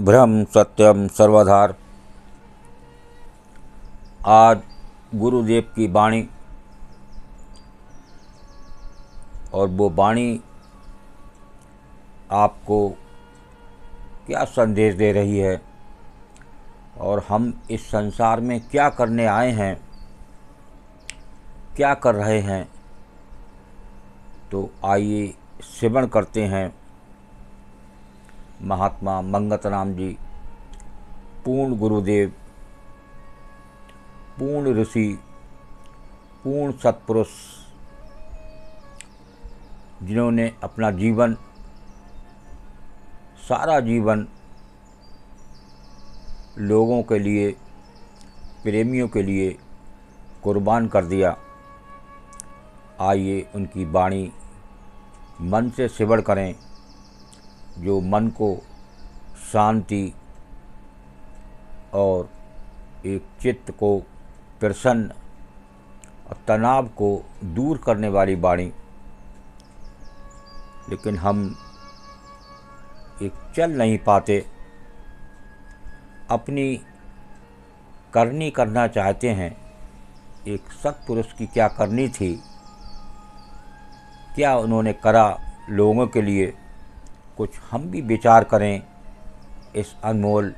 ब्रह्म सत्यम सर्वधार। आज गुरुदेव की वाणी और वो वाणी आपको क्या संदेश दे रही है और हम इस संसार में क्या करने आए हैं, क्या कर रहे हैं, तो आइए श्रवण करते हैं। महात्मा मंगतराम जी, पूर्ण गुरुदेव, पूर्ण ऋषि, पूर्ण सत्पुरुष, जिन्होंने अपना जीवन, सारा जीवन लोगों के लिए, प्रेमियों के लिए कुर्बान कर दिया। आइए उनकी वाणी मन से श्रवण करें, जो मन को शांति और एक चित्त को प्रसन्न और तनाव को दूर करने वाली वाणी। लेकिन हम एक चल नहीं पाते, अपनी करनी करना चाहते हैं। एक सत्पुरुष की क्या करनी थी, क्या उन्होंने करा लोगों के लिए, कुछ हम भी विचार करें इस अनमोल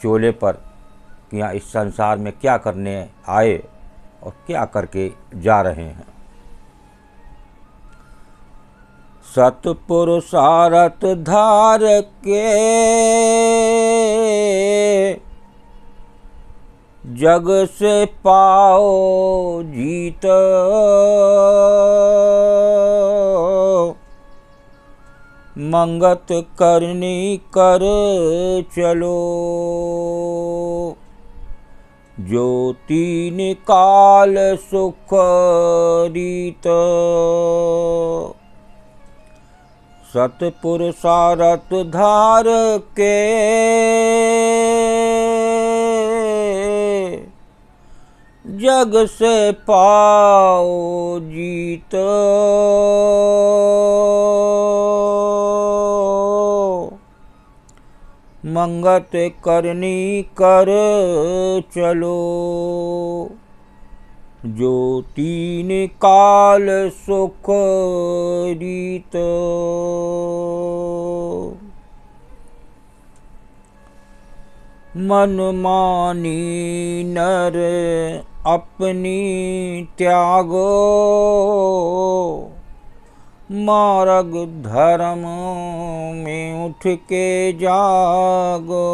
चोले पर कि यहाँ इस संसार में क्या करने आए और क्या करके जा रहे हैं। सत्पुरुषारथ धार के जग से पाओ जीत, मंगत करनी कर चलो, जो तीन काल सुख रीत। सत्पुरुषारथ धार के जग से पाओ जीत, मंगत करनी कर चलो, जो तीन काल सुख रीत। मन मानी नर अपनी त्यागो, मार्ग धर्म में उठ के जागो,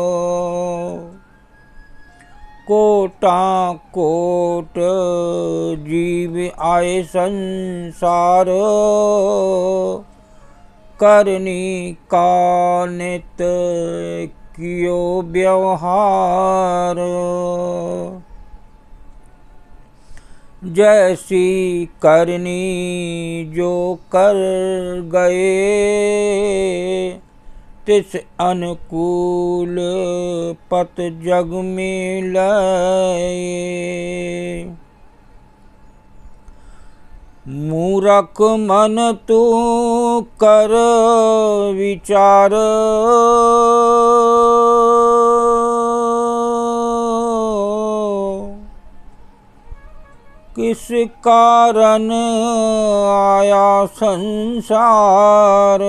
कोटा कोट जीव आए संसार, करनी का नित कियो व्यवहार। जैसी करनी जो कर गए, तिस अनुकूल पत जग में लए। मूरख मन तू कर विचार, किस कारण आया संसार।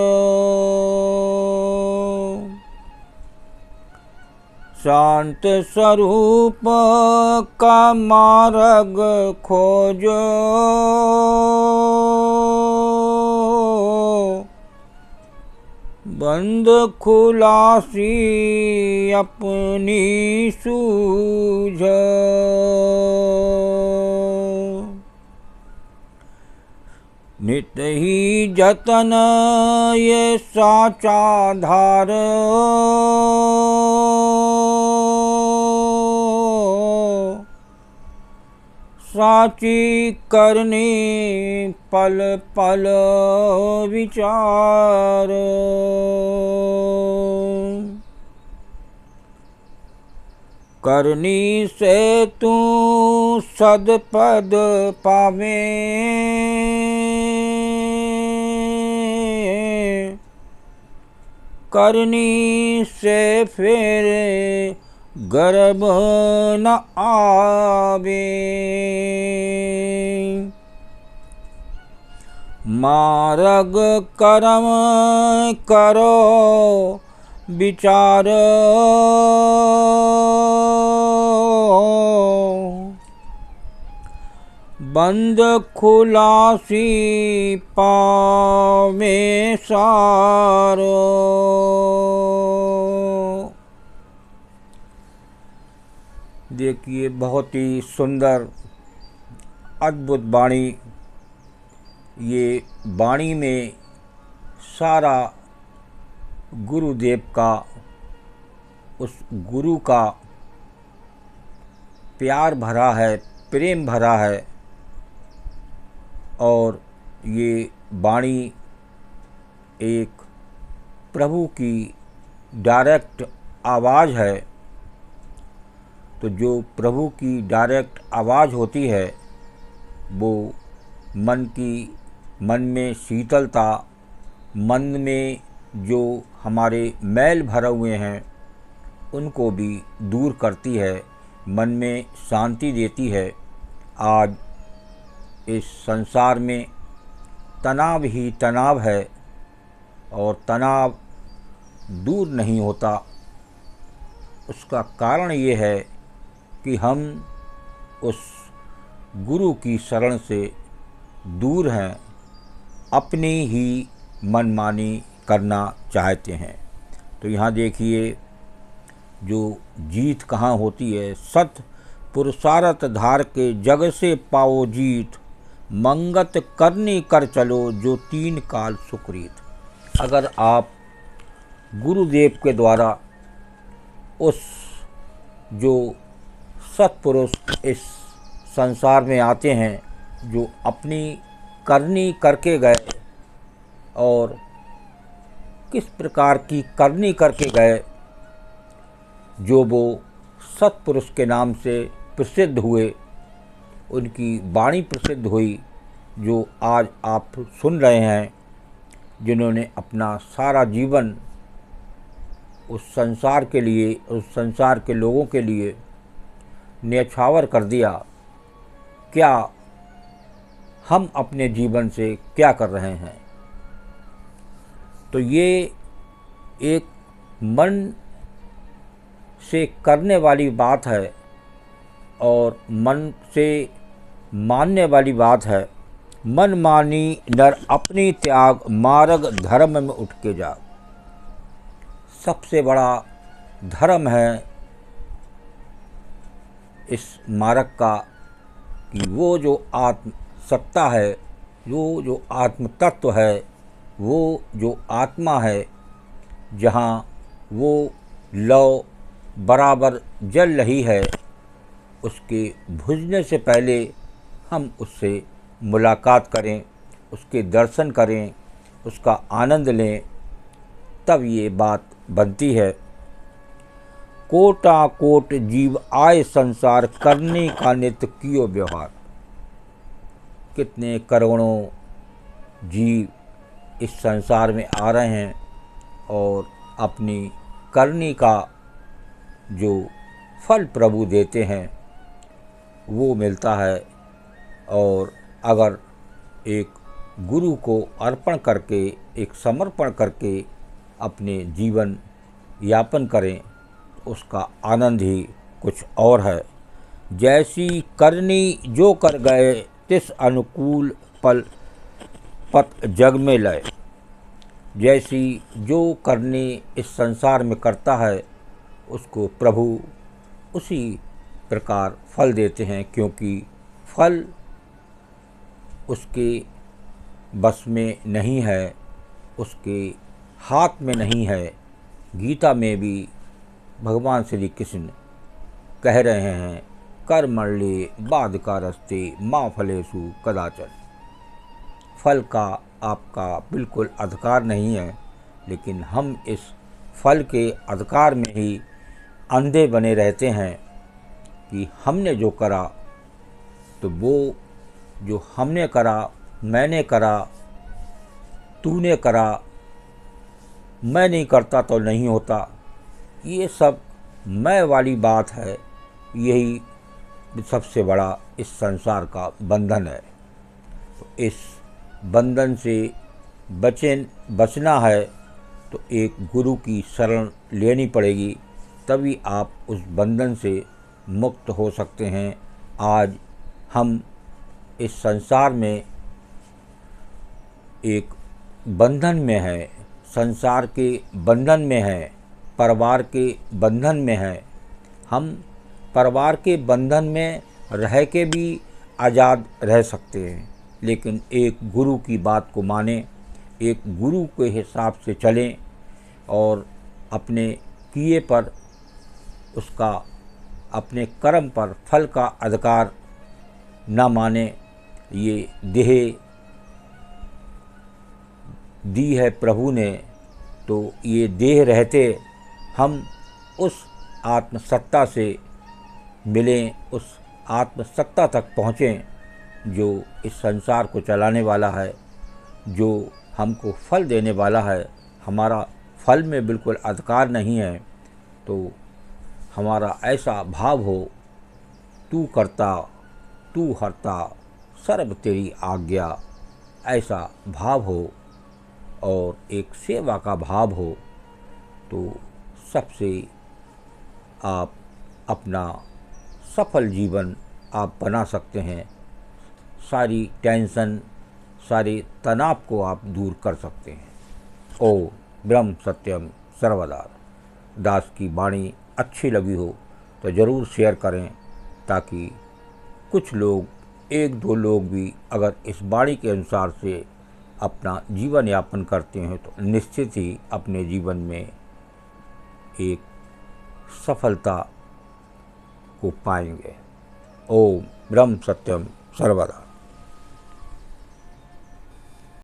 शांत स्वरूप का मार्ग खोजो, बंद खुलासी अपनी सूझ। नित ही जतन ये साचा धार, साची करनी पल पल विचार। करनी से तू सदपद पावे, करनी से फिर गर्भ न आवे। मार्ग कर्म करो विचार, बंद खुलासी पावे सारो। देखिए, बहुत ही सुंदर अद्भुत वाणी। ये वाणी में सारा गुरुदेव का, उस गुरु का प्यार भरा है, प्रेम भरा है। और ये वाणी एक प्रभु की डायरेक्ट आवाज़ है। तो जो प्रभु की डायरेक्ट आवाज़ होती है वो मन में शीतलता, मन में जो हमारे मैल भरे हुए हैं उनको भी दूर करती है, मन में शांति देती है। आज इस संसार में तनाव ही तनाव है और तनाव दूर नहीं होता। उसका कारण ये है कि हम उस गुरु की शरण से दूर हैं, अपनी ही मनमानी करना चाहते हैं। तो यहाँ देखिए, जो जीत कहाँ होती है। सत पुरुषारथ धार के जग से पाओ जीत, मंगत करनी कर चलो जो तीन काल सुकृत। अगर आप गुरुदेव के द्वारा उस जो सत्पुरुष इस संसार में आते हैं, जो अपनी करनी करके गए और किस प्रकार की करनी करके गए, जो वो सत्पुरुष के नाम से प्रसिद्ध हुए, उनकी वाणी प्रसिद्ध हुई, जो आज आप सुन रहे हैं, जिन्होंने अपना सारा जीवन उस संसार के लिए, उस संसार के लोगों के लिए न्यौछावर कर दिया। क्या हम अपने जीवन से क्या कर रहे हैं? तो ये एक मन से करने वाली बात है और मन से मानने वाली बात है। मन मानी नर अपनी त्याग, मार्ग धर्म में उठ के जा। सबसे बड़ा धर्म है इस मार्ग का कि वो जो आत्म सत्ता है, वो जो आत्म तत्व है, वो जो आत्मा है, जहाँ वो लौ बराबर जल रही है, उसके भुजने से पहले हम उससे मुलाकात करें, उसके दर्शन करें, उसका आनंद लें, तब ये बात बनती है। कोटा कोट जीव आए संसार, करने का नित्य कियो व्यवहार। कितने करोड़ों जीव इस संसार में आ रहे हैं और अपनी करनी का जो फल प्रभु देते हैं वो मिलता है। और अगर एक गुरु को अर्पण करके, एक समर्पण करके अपने जीवन यापन करें, उसका आनंद ही कुछ और है। जैसी करनी जो कर गए, तिस अनुकूल पल पत जग में लय। जैसी जो करनी इस संसार में करता है, उसको प्रभु उसी प्रकार फल देते हैं, क्योंकि फल उसके बस में नहीं है, उसके हाथ में नहीं है। गीता में भी भगवान श्री कृष्ण कह रहे हैं, कर्मण्ये बाधिकारस्ते माँ फलेषु कदाचन। फल का आपका बिल्कुल अधिकार नहीं है, लेकिन हम इस फल के अधिकार में ही अंधे बने रहते हैं कि हमने जो करा, तो वो जो हमने करा, मैंने करा, तूने करा, मैं नहीं करता तो नहीं होता, ये सब मैं वाली बात है। यही सबसे बड़ा इस संसार का बंधन है। तो इस बंधन से बचना है तो एक गुरु की शरण लेनी पड़ेगी, तभी आप उस बंधन से मुक्त हो सकते हैं। आज हम इस संसार में एक बंधन में हैं, संसार के बंधन में हैं, परिवार के बंधन में हैं। हम परिवार के बंधन में रह के भी आज़ाद रह सकते हैं, लेकिन एक गुरु की बात को मानें, एक गुरु के हिसाब से चलें और अपने किए पर उसका, अपने कर्म पर फल का अधिकार न माने। ये देह दी है प्रभु ने, तो ये देह रहते हम उस आत्मसत्ता से मिलें, उस आत्मसत्ता तक पहुँचें जो इस संसार को चलाने वाला है, जो हमको फल देने वाला है। हमारा फल में बिल्कुल अधिकार नहीं है, तो हमारा ऐसा भाव हो, तू करता तू हरता सर्व तेरी आज्ञा, ऐसा भाव हो और एक सेवा का भाव हो, तो सबसे आप अपना सफल जीवन आप बना सकते हैं। सारी टेंशन, सारे तनाव को आप दूर कर सकते हैं। ओम ब्रह्म सत्यम सर्वदा। दास की वाणी अच्छी लगी हो तो ज़रूर शेयर करें, ताकि कुछ लोग, एक दो लोग भी अगर इस वाणी के अनुसार से अपना जीवन यापन करते हैं तो निश्चित ही अपने जीवन में एक सफलता को पाएंगे। ओम ब्रह्म सत्यम सर्वदा।